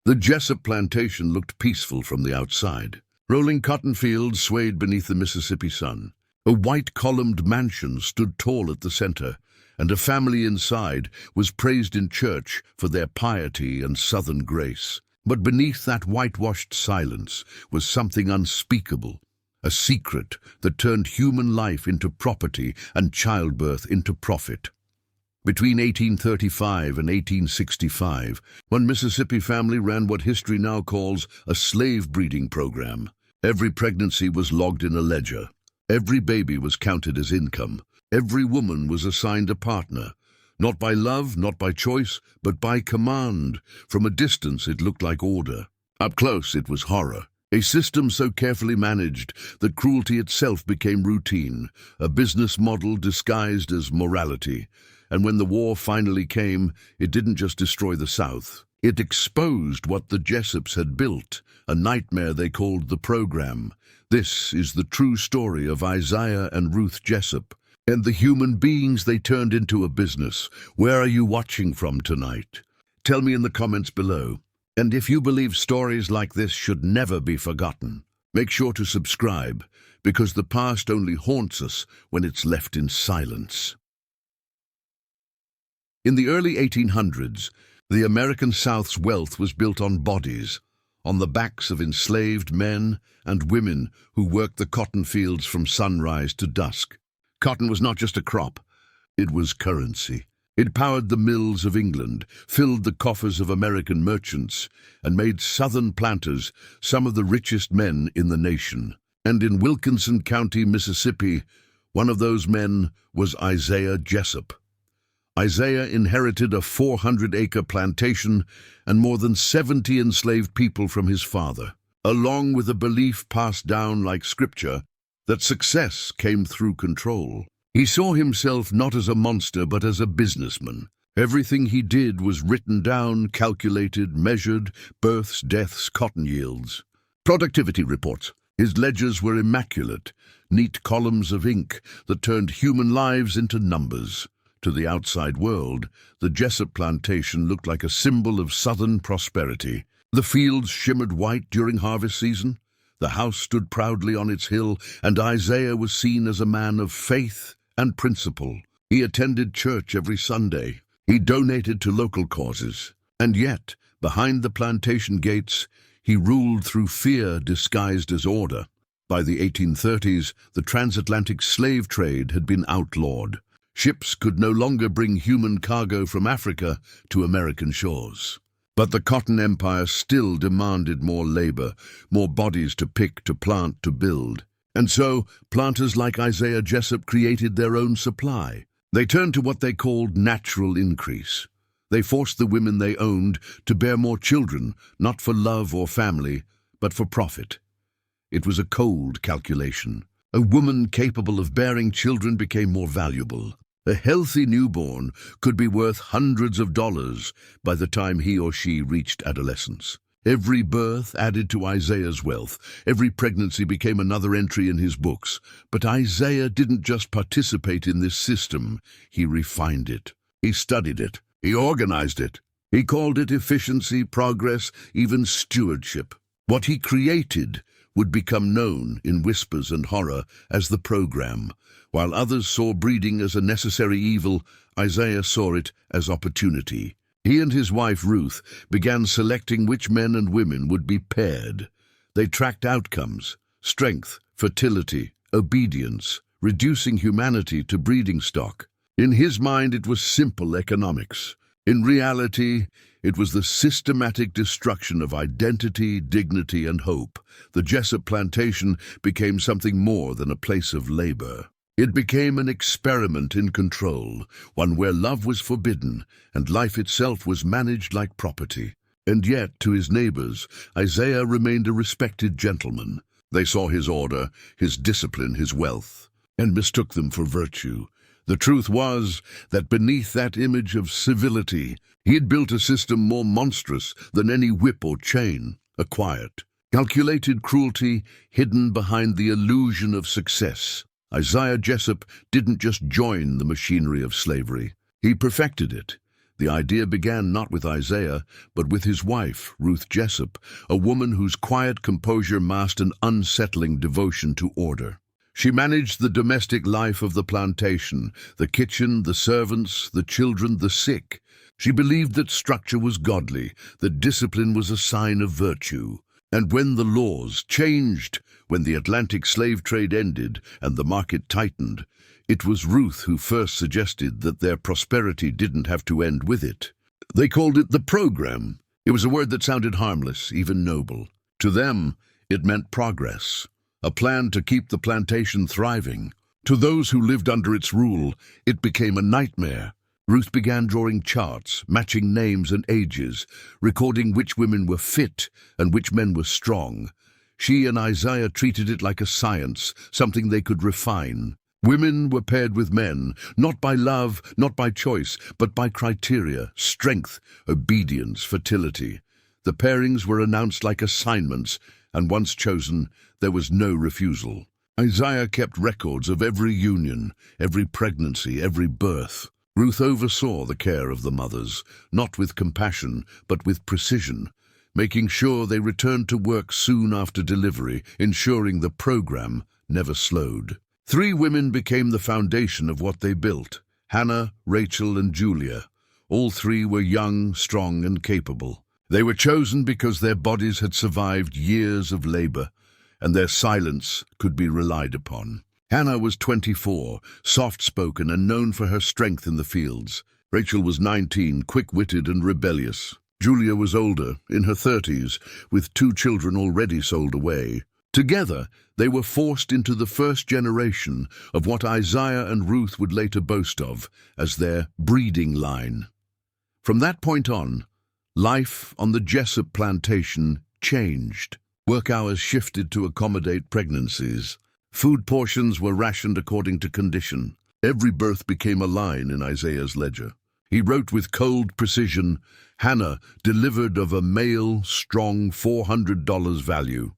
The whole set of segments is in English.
The Jessup Plantation looked peaceful from the outside. Rolling cotton fields swayed beneath the Mississippi sun. A white-columned mansion stood tall at the center, and a family inside was praised in church for their piety and southern grace. But beneath that whitewashed silence was something unspeakable, a secret that turned human life into property and childbirth into profit. Between 1835 and 1865, one Mississippi family ran what history now calls a slave breeding program. Every pregnancy was logged in a ledger. Every baby was counted as income. Every woman was assigned a partner, not by love, not by choice, but by command. From a distance, it looked like order. Up close, it was horror. A system so carefully managed that cruelty itself became routine, a business model disguised as morality. And when the war finally came, it didn't just destroy the South. It exposed what the Jessups had built, a nightmare they called the program. This is the true story of Isaiah and Ruth Jessup, and the human beings they turned into a business. Where are you watching from tonight? Tell me in the comments below. And if you believe stories like this should never be forgotten, make sure to subscribe, because the past only haunts us when it's left in silence. In the early 1800s, the American South's wealth was built on bodies, on the backs of enslaved men and women who worked the cotton fields from sunrise to dusk. Cotton was not just a crop, it was currency. It powered the mills of England, filled the coffers of American merchants, and made Southern planters some of the richest men in the nation. And in Wilkinson County, Mississippi, one of those men was Isaiah Jessup. Isaiah inherited a 400-acre plantation and more than 70 enslaved people from his father, along with a belief passed down like scripture that success came through control. He saw himself not as a monster but as a businessman. Everything he did was written down, calculated, measured: births, deaths, cotton yields. Productivity reports. His ledgers were immaculate, neat columns of ink that turned human lives into numbers. To the outside world, the Jessup Plantation looked like a symbol of Southern prosperity. The fields shimmered white during harvest season. The house stood proudly on its hill, and Isaiah was seen as a man of faith and principle. He attended church every Sunday. He donated to local causes. And yet, behind the plantation gates, he ruled through fear disguised as order. By the 1830s, the transatlantic slave trade had been outlawed. Ships could no longer bring human cargo from Africa to American shores. But the cotton empire still demanded more labor, more bodies to pick, to plant, to build. And so, planters like Isaiah Jessup created their own supply. They turned to what they called natural increase. They forced the women they owned to bear more children, not for love or family, but for profit. It was a cold calculation. A woman capable of bearing children became more valuable. A healthy newborn could be worth hundreds of dollars by the time he or she reached adolescence. Every birth added to Isaiah's wealth. Every pregnancy became another entry in his books. But Isaiah didn't just participate in this system. He refined it. He studied it. He organized it. He called it efficiency, progress, even stewardship. What he created would become known in whispers and horror as the program. While others saw breeding as a necessary evil, Isaiah saw it as opportunity. He and his wife Ruth began selecting which men and women would be paired. They tracked outcomes: strength, fertility, obedience, reducing humanity to breeding stock. In his mind, it was simple economics. In reality, it was the systematic destruction of identity, dignity, and hope. The Jessup Plantation became something more than a place of labor. It became an experiment in control, one where love was forbidden and life itself was managed like property. And yet, to his neighbors, Isaiah remained a respected gentleman. They saw his order, his discipline, his wealth, and mistook them for virtue. The truth was that beneath that image of civility, he had built a system more monstrous than any whip or chain, a quiet, calculated cruelty hidden behind the illusion of success. Isaiah Jessup didn't just join the machinery of slavery. He perfected it, The idea began not with Isaiah, but with his wife, Ruth Jessup, a woman whose quiet composure masked an unsettling devotion to order. She managed the domestic life of the plantation, the kitchen, the servants, the children, the sick. She believed that structure was godly, that discipline was a sign of virtue. And when the laws changed, when the Atlantic slave trade ended and the market tightened, it was Ruth who first suggested that their prosperity didn't have to end with it. They called it the program. It was a word that sounded harmless, even noble. To them, it meant progress, a plan to keep the plantation thriving. To those who lived under its rule, it became a nightmare. Ruth began drawing charts, matching names and ages, recording which women were fit and which men were strong. She and Isaiah treated it like a science, something they could refine. Women were paired with men, not by love, not by choice, but by criteria: strength, obedience, fertility. The pairings were announced like assignments, and once chosen, there was no refusal. Isaiah kept records of every union, every pregnancy, every birth. Ruth oversaw the care of the mothers, not with compassion, but with precision, making sure they returned to work soon after delivery, ensuring the program never slowed. 3 women became the foundation of what they built: Hannah, Rachel, and Julia. All 3 were young, strong, and capable. They were chosen because their bodies had survived years of labor, and their silence could be relied upon. Hannah was 24, soft-spoken and known for her strength in the fields. Rachel was 19, quick-witted and rebellious. Julia was older, in her 30s, with 2 children already sold away. Together, they were forced into the first generation of what Isaiah and Ruth would later boast of as their breeding line. From that point on, life on the Jessup Plantation changed. Work hours shifted to accommodate pregnancies. Food portions were rationed according to condition. Every birth became a line in Isaiah's ledger. He wrote with cold precision, "Hannah delivered of a male, strong $400 value."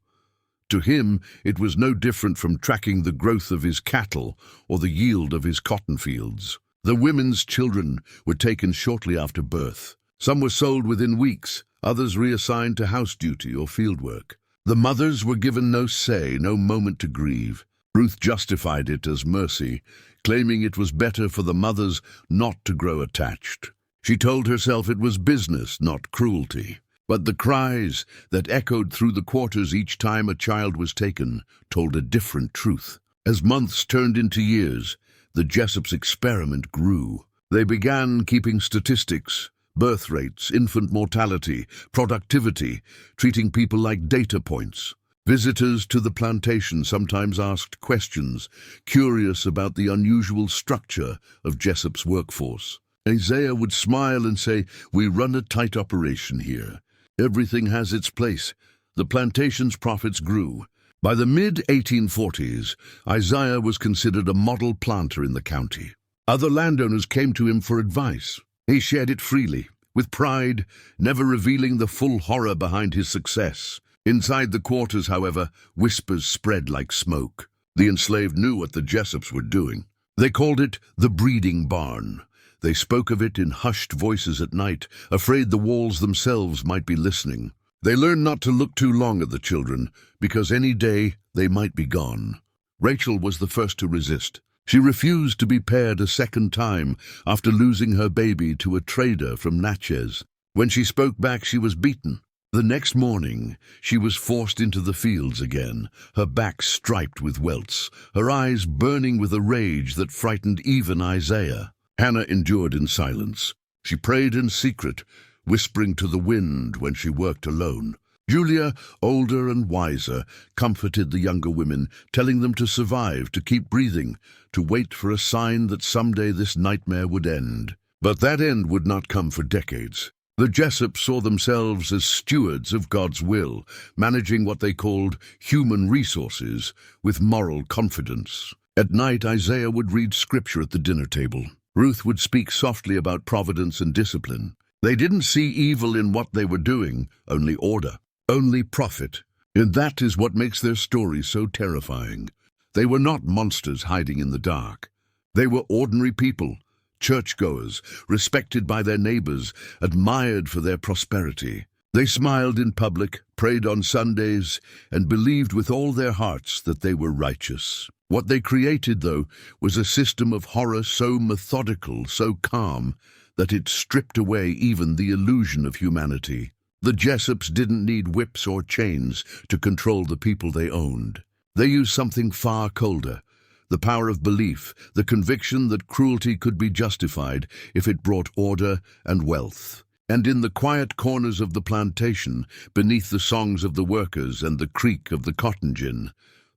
To him, it was no different from tracking the growth of his cattle or the yield of his cotton fields. The women's children were taken shortly after birth. Some were sold within weeks, others reassigned to house duty or fieldwork. The mothers were given no say, no moment to grieve. Ruth justified it as mercy, claiming it was better for the mothers not to grow attached. She told herself it was business, not cruelty. But the cries that echoed through the quarters each time a child was taken told a different truth. As months turned into years, the Jessup's experiment grew. They began keeping statistics, birth rates, infant mortality, productivity, treating people like data points. Visitors to the plantation sometimes asked questions, curious about the unusual structure of Jessup's workforce. Isaiah would smile and say, "We run a tight operation here. Everything has its place." The plantation's profits grew. By the mid-1840s, Isaiah was considered a model planter in the county. Other landowners came to him for advice. He shared it freely, with pride, never revealing the full horror behind his success. Inside the quarters, however, whispers spread like smoke. The enslaved knew what the Jessups were doing. They called it the breeding barn. They spoke of it in hushed voices at night, afraid the walls themselves might be listening. They learned not to look too long at the children, because any day they might be gone. Rachel was the first to resist. She refused to be paired a second time after losing her baby to a trader from Natchez. When she spoke back, she was beaten. The next morning, she was forced into the fields again, her back striped with welts, her eyes burning with a rage that frightened even Isaiah. Hannah endured in silence. She prayed in secret, whispering to the wind when she worked alone. Julia, older and wiser, comforted the younger women, telling them to survive, to keep breathing, to wait for a sign that someday this nightmare would end. But that end would not come for decades. The Jessups saw themselves as stewards of God's will, managing what they called human resources with moral confidence. At night, Isaiah would read scripture at the dinner table. Ruth would speak softly about providence and discipline. They didn't see evil in what they were doing, only order, only profit. And that is what makes their story so terrifying. They were not monsters hiding in the dark. They were ordinary people, churchgoers, respected by their neighbors, admired for their prosperity. They smiled in public, prayed on Sundays, and believed with all their hearts that they were righteous. What they created, though, was a system of horror so methodical, so calm, that it stripped away even the illusion of humanity. The Jessups didn't need whips or chains to control the people they owned. They used something far colder, the power of belief, the conviction that cruelty could be justified if it brought order and wealth. And in the quiet corners of the plantation, beneath the songs of the workers and the creak of the cotton gin,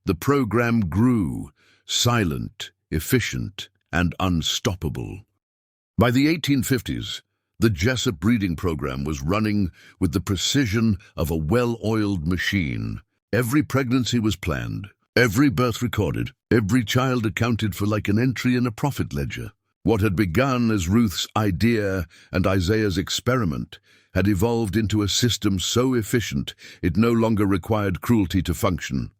the program grew, silent, efficient, and unstoppable. By the 1850s, the Jessup breeding program was running with the precision of a well-oiled machine. Every pregnancy was planned, every birth recorded, every child accounted for like an entry in a profit ledger. What had begun as Ruth's idea and Isaiah's experiment had evolved into a system so efficient it no longer required cruelty to function,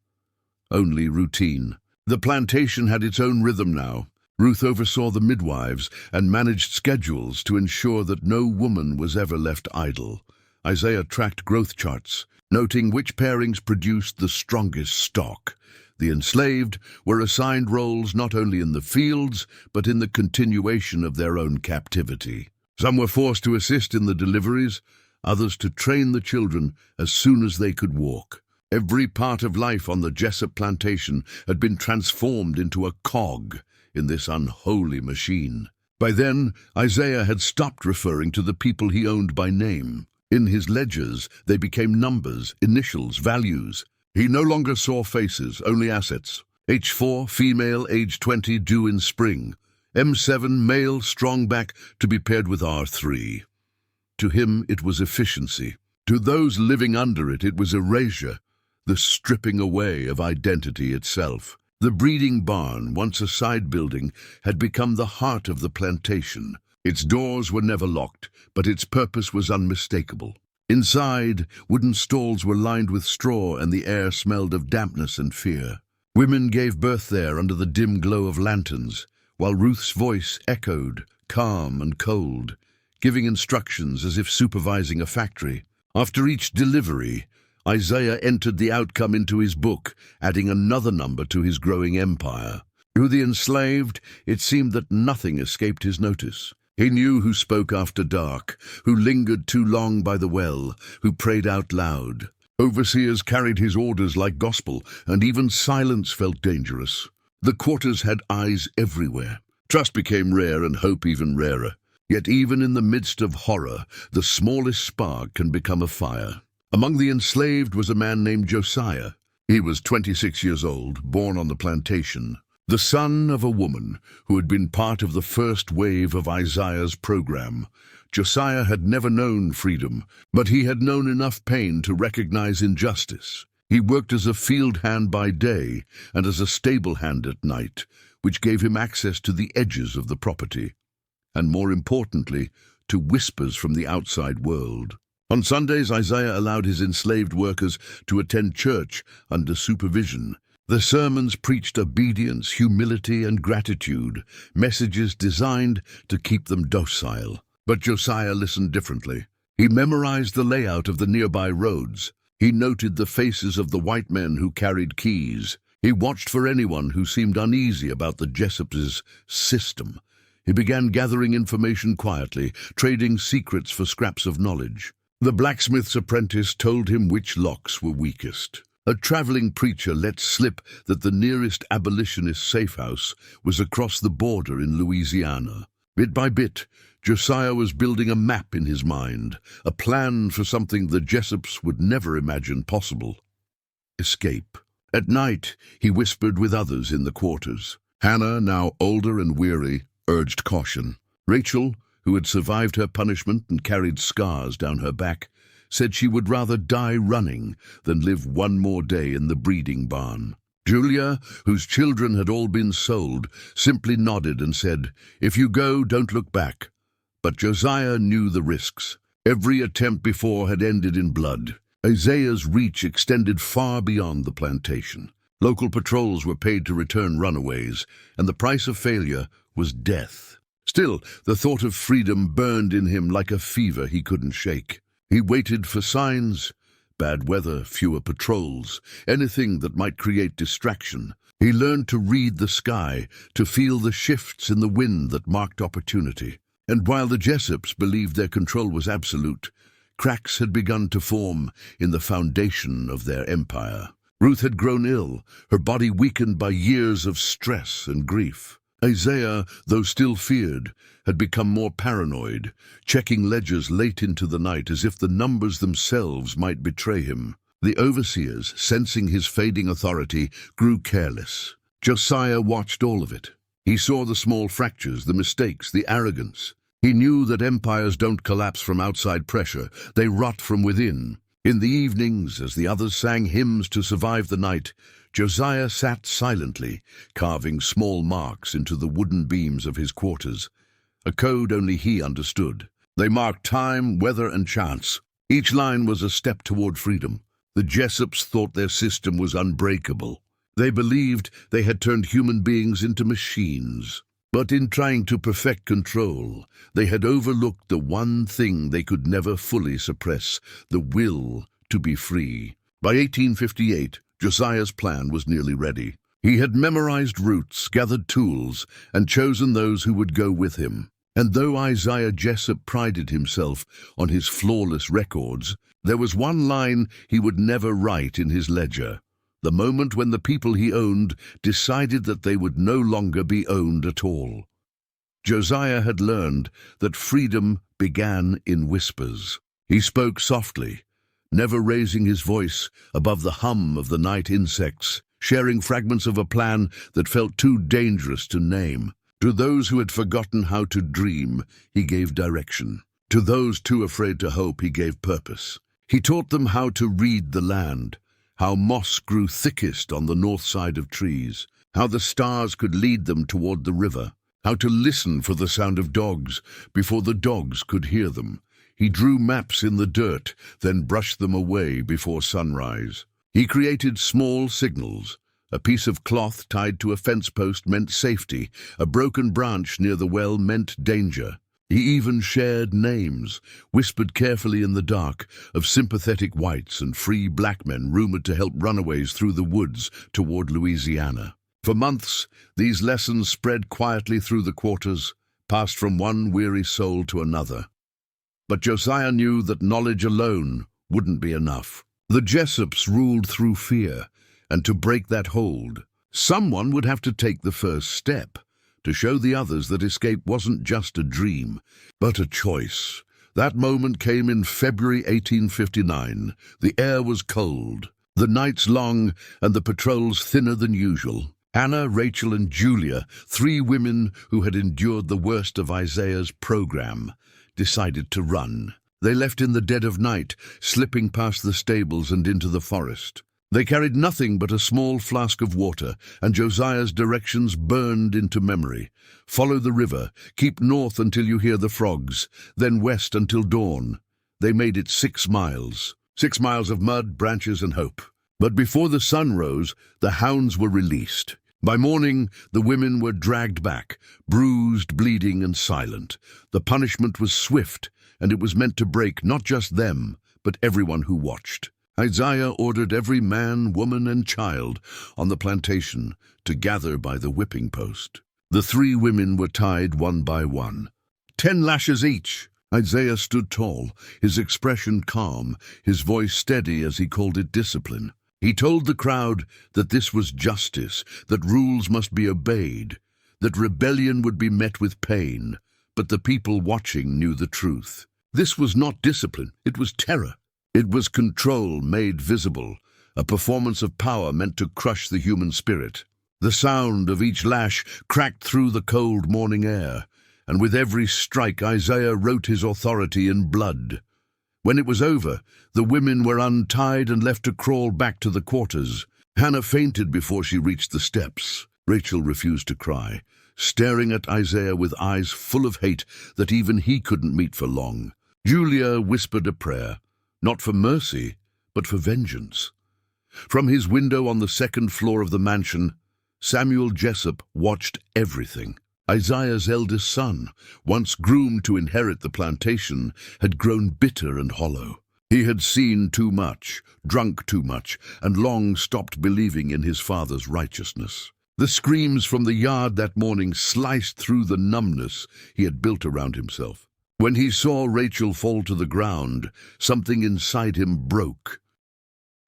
only routine. The plantation had its own rhythm now. Ruth oversaw the midwives and managed schedules to ensure that no woman was ever left idle. Isaiah tracked growth charts, noting which pairings produced the strongest stock. The enslaved were assigned roles not only in the fields, but in the continuation of their own captivity. Some were forced to assist in the deliveries, others to train the children as soon as they could walk. Every part of life on the Jessup Plantation had been transformed into a cog in this unholy machine. By then, Isaiah had stopped referring to the people he owned by name. In his ledgers, they became numbers, initials, values. He no longer saw faces, only assets. H4, female, age 20, due in spring. M7, male, strong back, to be paired with R3. To him, it was efficiency. To those living under it, it was erasure, the stripping away of identity itself. The breeding barn, once a side building, had become the heart of the plantation. Its doors were never locked, but its purpose was unmistakable. Inside, wooden stalls were lined with straw and the air smelled of dampness and fear. Women gave birth there under the dim glow of lanterns, while Ruth's voice echoed, calm and cold, giving instructions as if supervising a factory. After each delivery, Isaiah entered the outcome into his book, adding another number to his growing empire. To the enslaved, it seemed that nothing escaped his notice. He knew who spoke after dark, who lingered too long by the well, who prayed out loud. Overseers carried his orders like gospel, and even silence felt dangerous. The quarters had eyes everywhere. Trust became rare and hope even rarer. Yet even in the midst of horror, the smallest spark can become a fire. Among the enslaved was a man named Josiah. He was 26 years old, born on the plantation. The son of a woman who had been part of the first wave of Isaiah's program. Josiah had never known freedom, but he had known enough pain to recognize injustice. He worked as a field hand by day and as a stable hand at night, which gave him access to the edges of the property, and more importantly, to whispers from the outside world. On Sundays, Isaiah allowed his enslaved workers to attend church under supervision. The sermons preached obedience, humility, and gratitude, messages designed to keep them docile. But Josiah listened differently. He memorized the layout of the nearby roads. He noted the faces of the white men who carried keys. He watched for anyone who seemed uneasy about the Jessups' system. He began gathering information quietly, trading secrets for scraps of knowledge. The blacksmith's apprentice told him which locks were weakest. A traveling preacher let slip that the nearest abolitionist safe house was across the border in Louisiana. Bit by bit, Josiah was building a map in his mind, a plan for something the Jessups would never imagine possible. Escape. At night, he whispered with others in the quarters. Hannah, now older and weary, urged caution. Rachel, who had survived her punishment and carried scars down her back, said she would rather die running than live one more day in the breeding barn. Julia, whose children had all been sold, simply nodded and said, "If you go, don't look back." But Josiah knew the risks. Every attempt before had ended in blood. Isaiah's reach extended far beyond the plantation. Local patrols were paid to return runaways, and the price of failure was death. Still, the thought of freedom burned in him like a fever he couldn't shake. He waited for signs: bad weather, fewer patrols, anything that might create distraction. He learned to read the sky, to feel the shifts in the wind that marked opportunity. And while the Jessups believed their control was absolute, cracks had begun to form in the foundation of their empire. Ruth had grown ill, her body weakened by years of stress and grief. Isaiah, though still feared, had become more paranoid, checking ledgers late into the night as if the numbers themselves might betray him. The overseers, sensing his fading authority, grew careless. Josiah watched all of it. He saw the small fractures, the mistakes, the arrogance. He knew that empires don't collapse from outside pressure, they rot from within. In the evenings, as the others sang hymns to survive the night, Josiah sat silently, carving small marks into the wooden beams of his quarters. A code only he understood. They marked time, weather, and chance. Each line was a step toward freedom. The Jessups thought their system was unbreakable. They believed they had turned human beings into machines. But in trying to perfect control, they had overlooked the one thing they could never fully suppress: the will to be free. By 1858, Josiah's plan was nearly ready. He had memorized routes, gathered tools, and chosen those who would go with him. And though Isaiah Jessup prided himself on his flawless records, there was one line he would never write in his ledger: the moment when the people he owned decided that they would no longer be owned at all. Josiah had learned that freedom began in whispers. He spoke softly, never raising his voice above the hum of the night insects, sharing fragments of a plan that felt too dangerous to name. To those who had forgotten how to dream, he gave direction. To those too afraid to hope, he gave purpose. He taught them how to read the land, how moss grew thickest on the north side of trees, how the stars could lead them toward the river, how to listen for the sound of dogs before the dogs could hear them. He drew maps in the dirt, then brushed them away before sunrise. He created small signals. A piece of cloth tied to a fence post meant safety. A broken branch near the well meant danger. He even shared names, whispered carefully in the dark, of sympathetic whites and free black men rumored to help runaways through the woods toward Louisiana. For months, these lessons spread quietly through the quarters, passed from one weary soul to another. But Josiah knew that knowledge alone wouldn't be enough. The Jessups ruled through fear, and to break that hold, someone would have to take the first step, to show the others that escape wasn't just a dream, but a choice. That moment came in February 1859. The air was cold, the nights long, and the patrols thinner than usual. Anna, Rachel, and Julia, 3 women who had endured the worst of Isaiah's program, decided to run. They left in the dead of night, slipping past the stables and into the forest. They carried nothing but a small flask of water, and Josiah's directions burned into memory. Follow the river, keep north until you hear the frogs, then west until dawn. They made it 6 miles. 6 miles of mud, branches, and hope. But before the sun rose, the hounds were released. By morning, the women were dragged back, bruised, bleeding, and silent. The punishment was swift, and it was meant to break not just them, but everyone who watched. Isaiah ordered every man, woman, and child on the plantation to gather by the whipping post. The 3 women were tied one by one. 10 lashes each. Isaiah stood tall, his expression calm, his voice steady as he called it discipline. He told the crowd that this was justice, that rules must be obeyed, that rebellion would be met with pain, but the people watching knew the truth. This was not discipline, it was terror. It was control made visible, a performance of power meant to crush the human spirit. The sound of each lash cracked through the cold morning air, and with every strike Isaiah wrote his authority in blood. When it was over, the women were untied and left to crawl back to the quarters. Hannah fainted before she reached the steps. Rachel refused to cry, staring at Isaiah with eyes full of hate that even he couldn't meet for long. Julia whispered a prayer, not for mercy, but for vengeance. From his window on the 2nd floor of the mansion, Samuel Jessup watched everything. Isaiah's eldest son, once groomed to inherit the plantation, had grown bitter and hollow. He had seen too much, drunk too much, and long stopped believing in his father's righteousness. The screams from the yard that morning sliced through the numbness he had built around himself. When he saw Rachel fall to the ground, something inside him broke.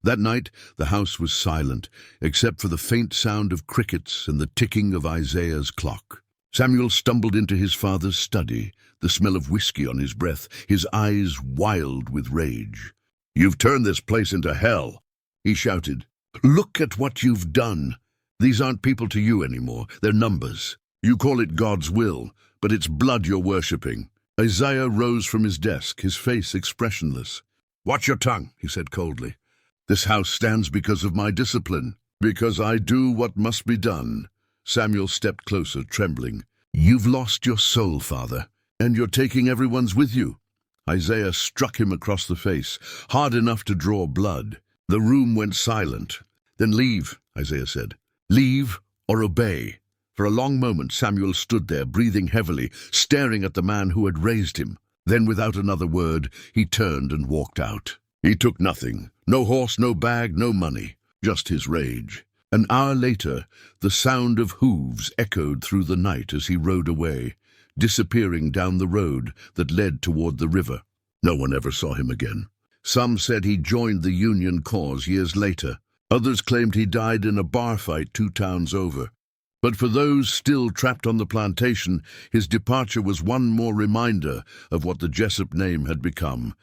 That night, the house was silent, except for the faint sound of crickets and the ticking of Isaiah's clock. Samuel stumbled into his father's study, the smell of whiskey on his breath, his eyes wild with rage. "You've turned this place into hell," he shouted. "Look at what you've done. These aren't people to you anymore, they're numbers. You call it God's will, but it's blood you're worshipping." Isaiah rose from his desk, his face expressionless. "Watch your tongue," he said coldly. "This house stands because of my discipline, because I do what must be done." Samuel stepped closer, trembling. "You've lost your soul, father, and you're taking everyone's with you." Isaiah struck him across the face, hard enough to draw blood. The room went silent. "Then leave," Isaiah said. "Leave or obey." For a long moment Samuel stood there, breathing heavily, staring at the man who had raised him. Then, without another word, he turned and walked out. He took nothing. No horse, no bag, no money. Just his rage. An hour later, the sound of hooves echoed through the night as he rode away, disappearing down the road that led toward the river. No one ever saw him again. Some said he joined the Union cause years later. Others claimed he died in a bar fight 2 towns over. But for those still trapped on the plantation, his departure was one more reminder of what the Jessup name had become,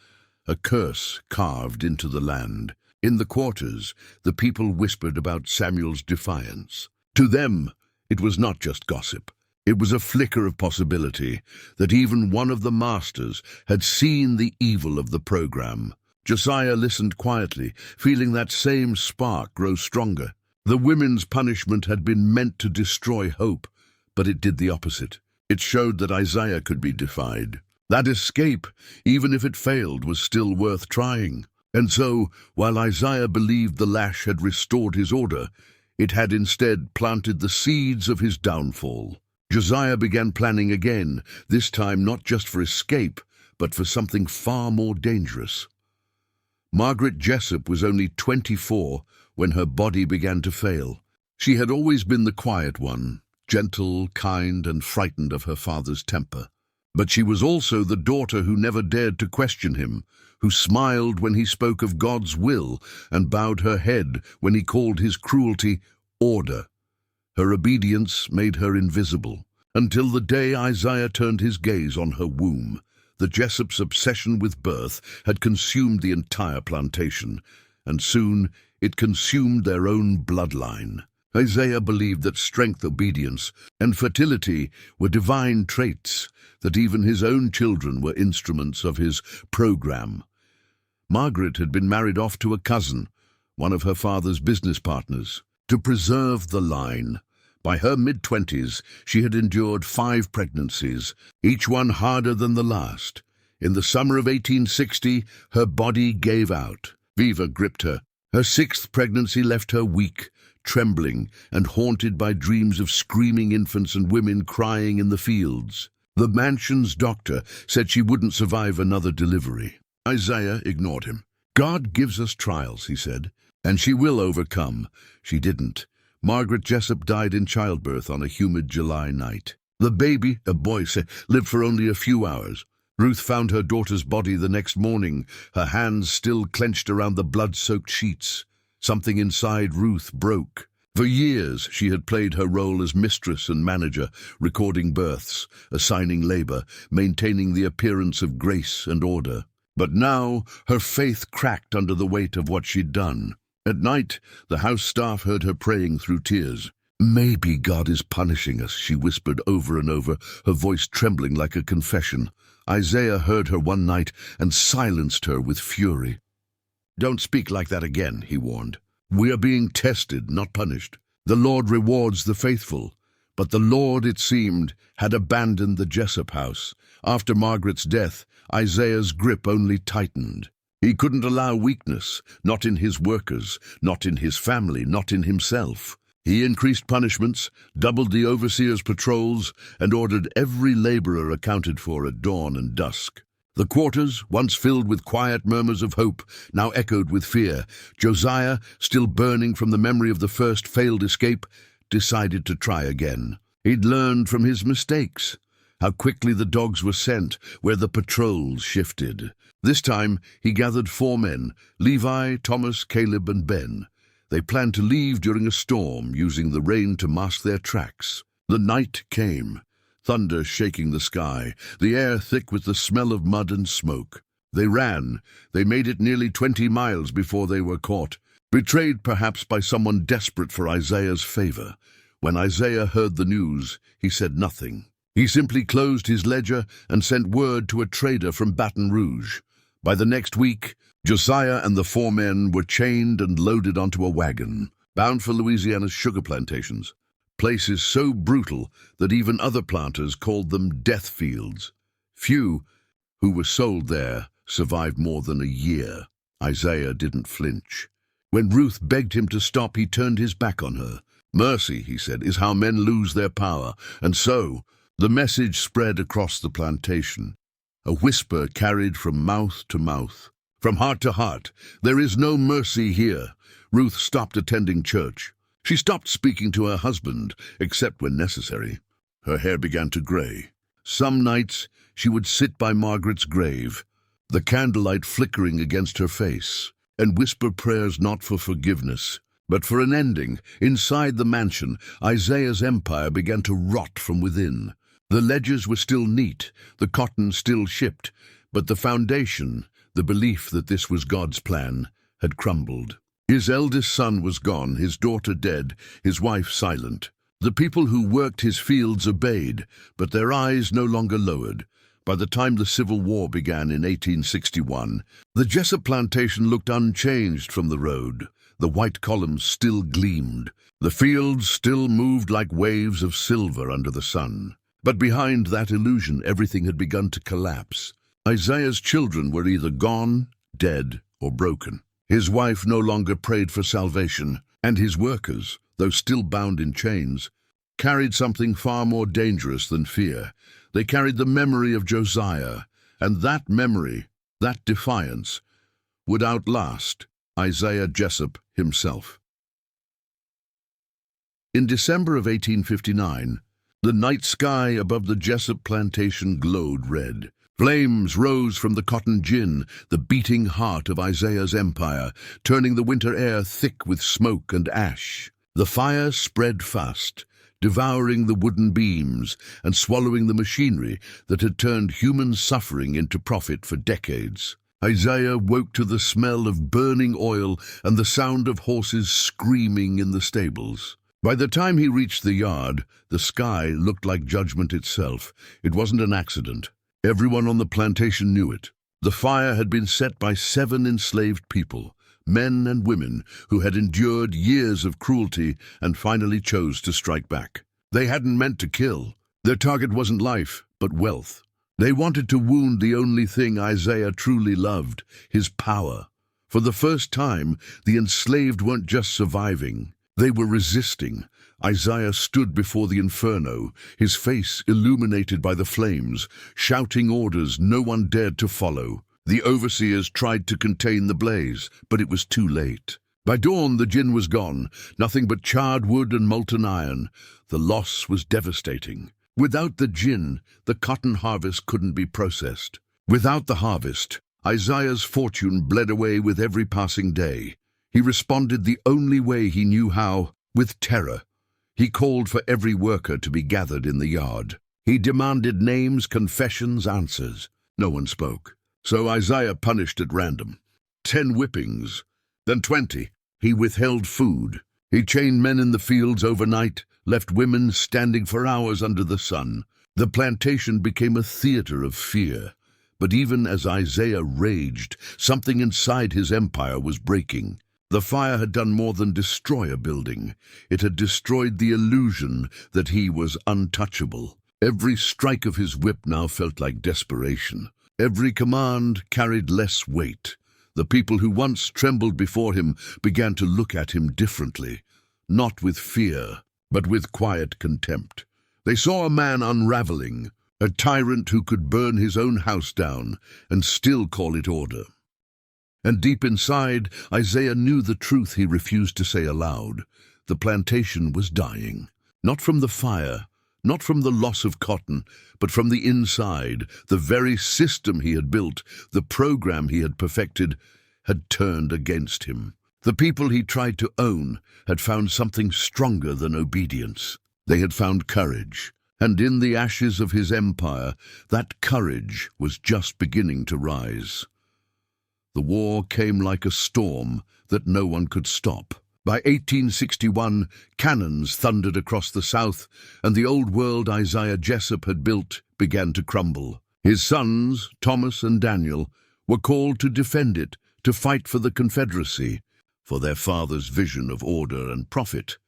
a curse carved into the land. In the quarters, the people whispered about Samuel's defiance. To them, it was not just gossip. It was a flicker of possibility that even one of the masters had seen the evil of the program. Josiah listened quietly, feeling that same spark grow stronger. The women's punishment had been meant to destroy hope, but it did the opposite. It showed that Isaiah could be defied. That escape, even if it failed, was still worth trying. And so, while Isaiah believed the lash had restored his order, it had instead planted the seeds of his downfall. Josiah began planning again, this time not just for escape, but for something far more dangerous. Margaret Jessup was only 24 when her body began to fail. She had always been the quiet one, gentle, kind, and frightened of her father's temper. But she was also the daughter who never dared to question him, who smiled when he spoke of God's will and bowed her head when he called his cruelty order. Her obedience made her invisible, until the day Isaiah turned his gaze on her womb. The Jessup's obsession with birth had consumed the entire plantation, and soon it consumed their own bloodline. Isaiah believed that strength, obedience, and fertility were divine traits, that even his own children were instruments of his program. Margaret had been married off to a cousin, one of her father's business partners, to preserve the line. By her mid-20s, she had endured 5 pregnancies, each one harder than the last. In the summer of 1860, her body gave out. Fever gripped her. Her 6th pregnancy left her weak, trembling, and haunted by dreams of screaming infants and women crying in the fields. The mansion's doctor said she wouldn't survive another delivery. Isaiah ignored him. "God gives us trials," he said, "and she will overcome." She didn't. Margaret Jessup died in childbirth on a humid July night. The baby, a boy, lived for only a few hours. Ruth found her daughter's body the next morning, her hands still clenched around the blood-soaked sheets. Something inside Ruth broke. For years, she had played her role as mistress and manager, recording births, assigning labor, maintaining the appearance of grace and order. But now, her faith cracked under the weight of what she'd done. At night, the house staff heard her praying through tears. "Maybe God is punishing us," she whispered over and over, her voice trembling like a confession. Isaiah heard her one night and silenced her with fury. "Don't speak like that again," he warned. "We are being tested, not punished. The Lord rewards the faithful." But the Lord, it seemed, had abandoned the Jessup house. After Margaret's death, Isaiah's grip only tightened. He couldn't allow weakness, not in his workers, not in his family, not in himself. He increased punishments, doubled the overseer's patrols, and ordered every laborer accounted for at dawn and dusk. The quarters, once filled with quiet murmurs of hope, now echoed with fear. Josiah, still burning from the memory of the first failed escape, decided to try again. He'd learned from his mistakes, how quickly the dogs were sent, where the patrols shifted. This time, he gathered 4 men, Levi, Thomas, Caleb, and Ben. They planned to leave during a storm, using the rain to mask their tracks. The night came, thunder shaking the sky, the air thick with the smell of mud and smoke. They ran. They made it nearly 20 miles before they were caught, betrayed perhaps by someone desperate for Isaiah's favor. When Isaiah heard the news, he said nothing. He simply closed his ledger and sent word to a trader from Baton Rouge. By the next week, Josiah and the 4 men were chained and loaded onto a wagon, bound for Louisiana's sugar plantations, places so brutal that even other planters called them death fields. Few who were sold there survived more than a year. Isaiah didn't flinch. When Ruth begged him to stop, he turned his back on her. Mercy, he said, is how men lose their power. And so, the message spread across the plantation. A whisper carried from mouth to mouth, from heart to heart. There is no mercy here. Ruth stopped attending church. She stopped speaking to her husband, except when necessary. Her hair began to gray. Some nights she would sit by Margaret's grave, the candlelight flickering against her face, and whisper prayers not for forgiveness, but for an ending. Inside the mansion, Isaiah's empire began to rot from within. The ledgers were still neat, the cotton still shipped, but the foundation, the belief that this was God's plan, had crumbled. His eldest son was gone, his daughter dead, his wife silent. The people who worked his fields obeyed, but their eyes no longer lowered. By the time the Civil War began in 1861, the Jessup Plantation looked unchanged from the road. The white columns still gleamed. The fields still moved like waves of silver under the sun. But behind that illusion, everything had begun to collapse. Isaiah's children were either gone, dead, or broken. His wife no longer prayed for salvation, and his workers, though still bound in chains, carried something far more dangerous than fear. They carried the memory of Josiah, and that memory, that defiance, would outlast Isaiah Jessup himself. In December of 1859, the night sky above the Jessup Plantation glowed red. Flames rose from the cotton gin, the beating heart of Isaiah's empire, turning the winter air thick with smoke and ash. The fire spread fast, devouring the wooden beams and swallowing the machinery that had turned human suffering into profit for decades. Isaiah woke to the smell of burning oil and the sound of horses screaming in the stables. By the time he reached the yard, the sky looked like judgment itself. It wasn't an accident. Everyone on the plantation knew it. The fire had been set by 7 enslaved people, men and women who had endured years of cruelty and finally chose to strike back. They hadn't meant to kill. Their target wasn't life, but wealth. They wanted to wound the only thing Isaiah truly loved, his power. For the first time, the enslaved weren't just surviving. They were resisting. Isaiah stood before the inferno, his face illuminated by the flames, shouting orders no one dared to follow. The overseers tried to contain the blaze, but it was too late. By dawn, the gin was gone, nothing but charred wood and molten iron. The loss was devastating. Without the gin, the cotton harvest couldn't be processed. Without the harvest, Isaiah's fortune bled away with every passing day. He responded the only way he knew how, with terror. He called for every worker to be gathered in the yard. He demanded names, confessions, answers. No one spoke. So Isaiah punished at random. 10 whippings, then 20. He withheld food. He chained men in the fields overnight, left women standing for hours under the sun. The plantation became a theater of fear. But even as Isaiah raged, something inside his empire was breaking. The fire had done more than destroy a building. It had destroyed the illusion that he was untouchable. Every strike of his whip now felt like desperation. Every command carried less weight. The people who once trembled before him began to look at him differently. not with fear, but with quiet contempt. They saw a man unraveling, a tyrant who could burn his own house down and still call it order. And deep inside, Isaiah knew the truth he refused to say aloud. The plantation was dying, not from the fire, not from the loss of cotton, but from the inside. The very system he had built, the program he had perfected, had turned against him. The people he tried to own had found something stronger than obedience. They had found courage, and in the ashes of his empire, that courage was just beginning to rise. The war came like a storm that no one could stop. By 1861, cannons thundered across the South, and the old world Isaiah Jessup had built began to crumble. His sons, Thomas and Daniel, were called to defend it, to fight for the Confederacy, for their father's vision of order and profit,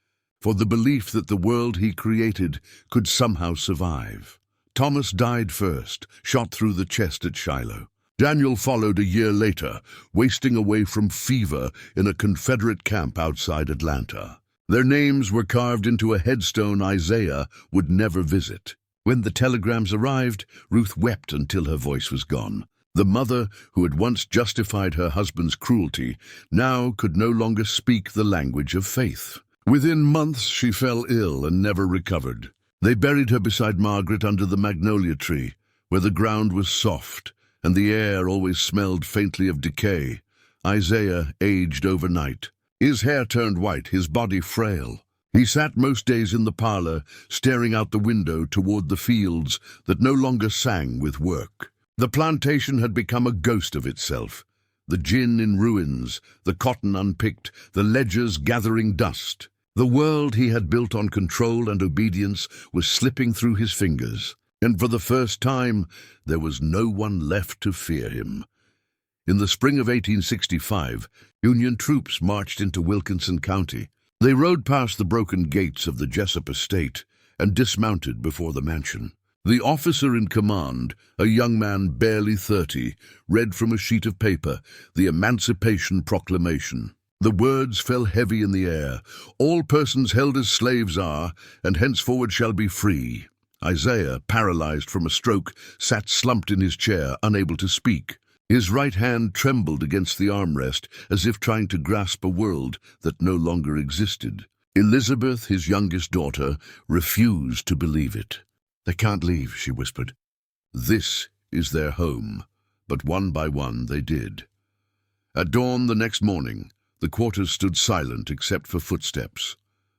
for the belief that the world he created could somehow survive. Thomas died first, shot through the chest at Shiloh. Daniel followed a year later, wasting away from fever in a Confederate camp outside Atlanta. Their names were carved into a headstone Isaiah would never visit. When the telegrams arrived, Ruth wept until her voice was gone. The mother, who had once justified her husband's cruelty, now could no longer speak the language of faith. Within months, she fell ill and never recovered. They buried her beside Margaret under the magnolia tree, where the ground was soft, and the air always smelled faintly of decay. Isaiah aged overnight. His hair turned white, his body frail. He sat most days in the parlor, staring out the window toward the fields that no longer sang with work. The plantation had become a ghost of itself. The gin in ruins, the cotton unpicked, the ledgers gathering dust. The world he had built on control and obedience was slipping through his fingers. And for the first time, there was no one left to fear him. In the spring of 1865, Union troops marched into Wilkinson County. They rode past the broken gates of the Jessup estate and dismounted before the mansion. The officer in command, a young man barely 30, read from a sheet of paper the Emancipation Proclamation. The words fell heavy in the air. "All persons held as slaves are, and henceforward shall be free." Isaiah, paralyzed from a stroke, sat slumped in his chair, unable to speak. His right hand trembled against the armrest, as if trying to grasp a world that no longer existed. Elizabeth, his youngest daughter, refused to believe it. "They can't leave," she whispered. "This is their home." But one by one they did. At dawn the next morning, the quarters stood silent except for footsteps.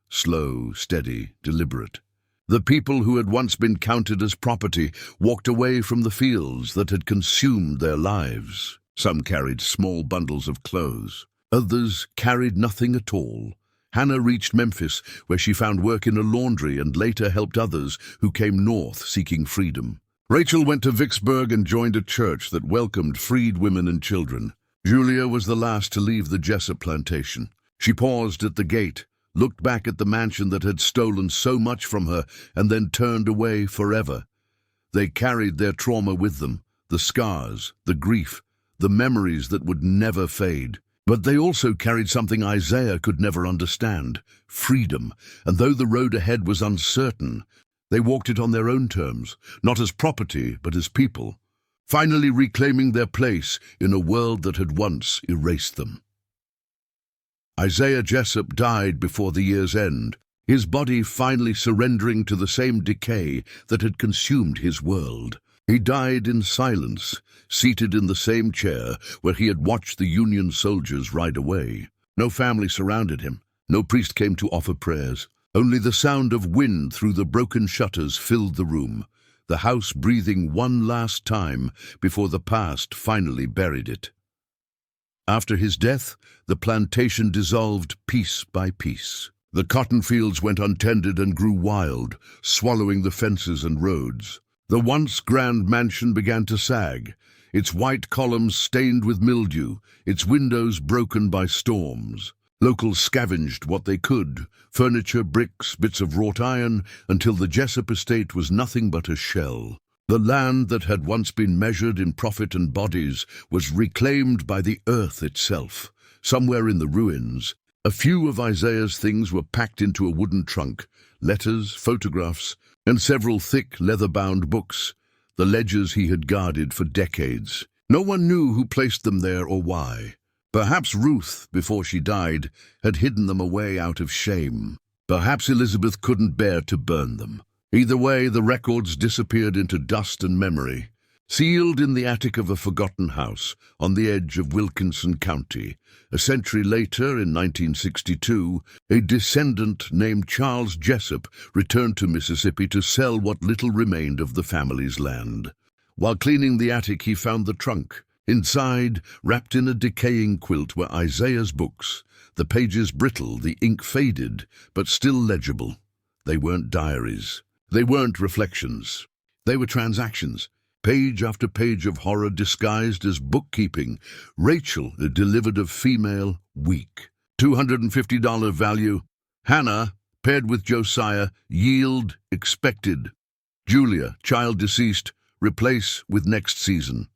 Slow, steady, deliberate. The people who had once been counted as property walked away from the fields that had consumed their lives. Some carried small bundles of clothes. Others carried nothing at all. Hannah reached Memphis, where she found work in a laundry and later helped others who came north seeking freedom. Rachel went to Vicksburg and joined a church that welcomed freed women and children. Julia was the last to leave the Jessup Plantation. She paused at the gate, looked back at the mansion that had stolen so much from her, and then turned away forever. They carried their trauma with them, the scars, the grief, the memories that would never fade. But they also carried something Isaiah could never understand, freedom, and though the road ahead was uncertain, they walked it on their own terms, not as property, but as people, finally reclaiming their place in a world that had once erased them. Isaiah Jessup died before the year's end, his body finally surrendering to the same decay that had consumed his world. He died in silence, seated in the same chair where he had watched the Union soldiers ride away. No family surrounded him. No priest came to offer prayers. Only the sound of wind through the broken shutters filled the room, the house breathing one last time before the past finally buried it. After his death, the plantation dissolved piece by piece. The cotton fields went untended and grew wild, swallowing the fences and roads. The once grand mansion began to sag, its white columns stained with mildew, its windows broken by storms. Locals scavenged what they could, furniture, bricks, bits of wrought iron, until the Jessup estate was nothing but a shell. The land that had once been measured in profit and bodies was reclaimed by the earth itself. Somewhere in the ruins, A few of Isaiah's things were packed into a wooden trunk: letters, photographs, and several thick, leather-bound books, the ledgers he had guarded for decades. No one knew who placed them there or why. Perhaps Ruth, before she died, had hidden them away out of shame. Perhaps Elizabeth couldn't bear to burn them. Either way, the records disappeared into dust and memory, sealed in the attic of a forgotten house on the edge of Wilkinson County. A century later, in 1962, a descendant named Charles Jessup returned to Mississippi to sell what little remained of the family's land. While cleaning the attic, he found the trunk. Inside, wrapped in a decaying quilt, were Isaiah's books, the pages brittle, the ink faded, but still legible. They weren't diaries. They weren't reflections. They were transactions. Page after page of horror disguised as bookkeeping. Rachel, delivered of female, weak. $250 value. Hannah, paired with Josiah, yield expected. Julia, child deceased, replace with next season.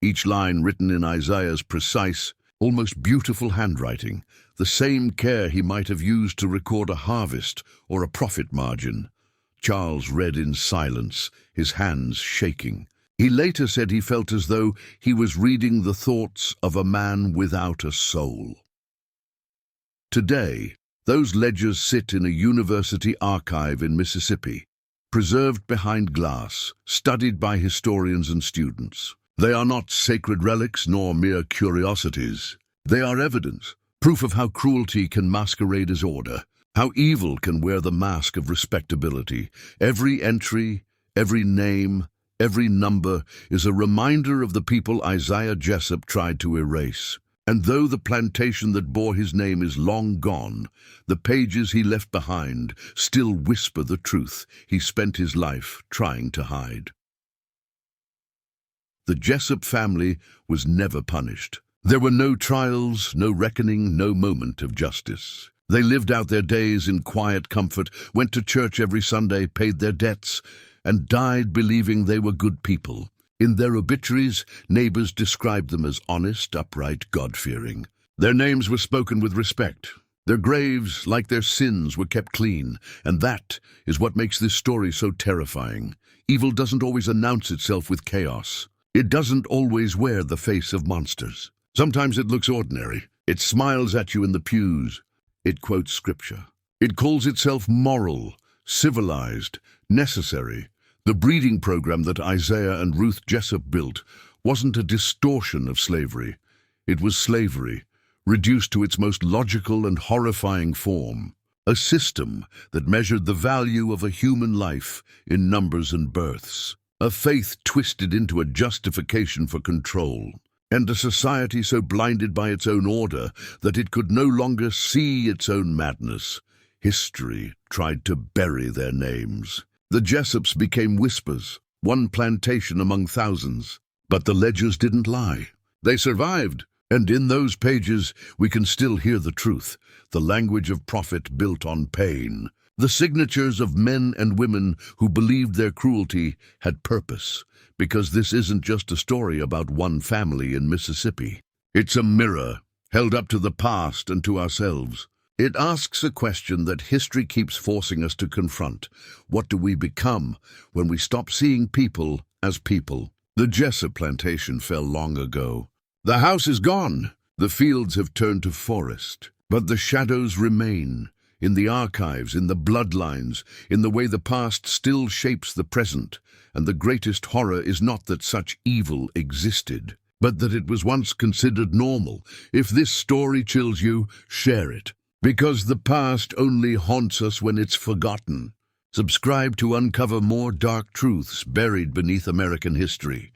Each line written in Isaiah's precise, almost beautiful handwriting, the same care he might have used to record a harvest or a profit margin. Charles read in silence, his hands shaking. He later said he felt as though he was reading the thoughts of a man without a soul. Today, those ledgers sit in a university archive in Mississippi, preserved behind glass, studied by historians and students. They are not sacred relics nor mere curiosities. They are evidence, proof of how cruelty can masquerade as order, how evil can wear the mask of respectability. Every entry, every name, every number is a reminder of the people Isaiah Jessup tried to erase. And though the plantation that bore his name is long gone, the pages he left behind still whisper the truth he spent his life trying to hide. The Jessup family was never punished. There were no trials, no reckoning, no moment of justice. They lived out their days in quiet comfort, went to church every Sunday, paid their debts, and died believing they were good people. In their obituaries, neighbors described them as honest, upright, God-fearing. Their names were spoken with respect. Their graves, like their sins, were kept clean, and that is what makes this story so terrifying. Evil doesn't always announce itself with chaos. It doesn't always wear the face of monsters. Sometimes it looks ordinary. It smiles at you in the pews. It quotes scripture. It calls itself moral, civilized, necessary. The breeding program that Isaiah and Ruth Jessup built wasn't a distortion of slavery. It was slavery, reduced to its most logical and horrifying form. A system that measured the value of a human life in numbers and births. A faith twisted into a justification for control. And a society so blinded by its own order that it could no longer see its own madness. History tried to bury their names. The Jessups became whispers, one plantation among thousands. But the ledgers didn't lie. They survived, and in those pages we can still hear the truth, the language of prophet built on pain. The signatures of men and women who believed their cruelty had purpose, because this isn't just a story about one family in Mississippi. It's a mirror held up to the past and to ourselves. It asks a question that history keeps forcing us to confront. What do we become when we stop seeing people as people? The Jessup Plantation fell long ago. The house is gone. The fields have turned to forest. But the shadows remain, in the archives, in the bloodlines, in the way the past still shapes the present. And the greatest horror is not that such evil existed, but that it was once considered normal. If this story chills you, share it. Because the past only haunts us when it's forgotten. Subscribe to uncover more dark truths buried beneath American history.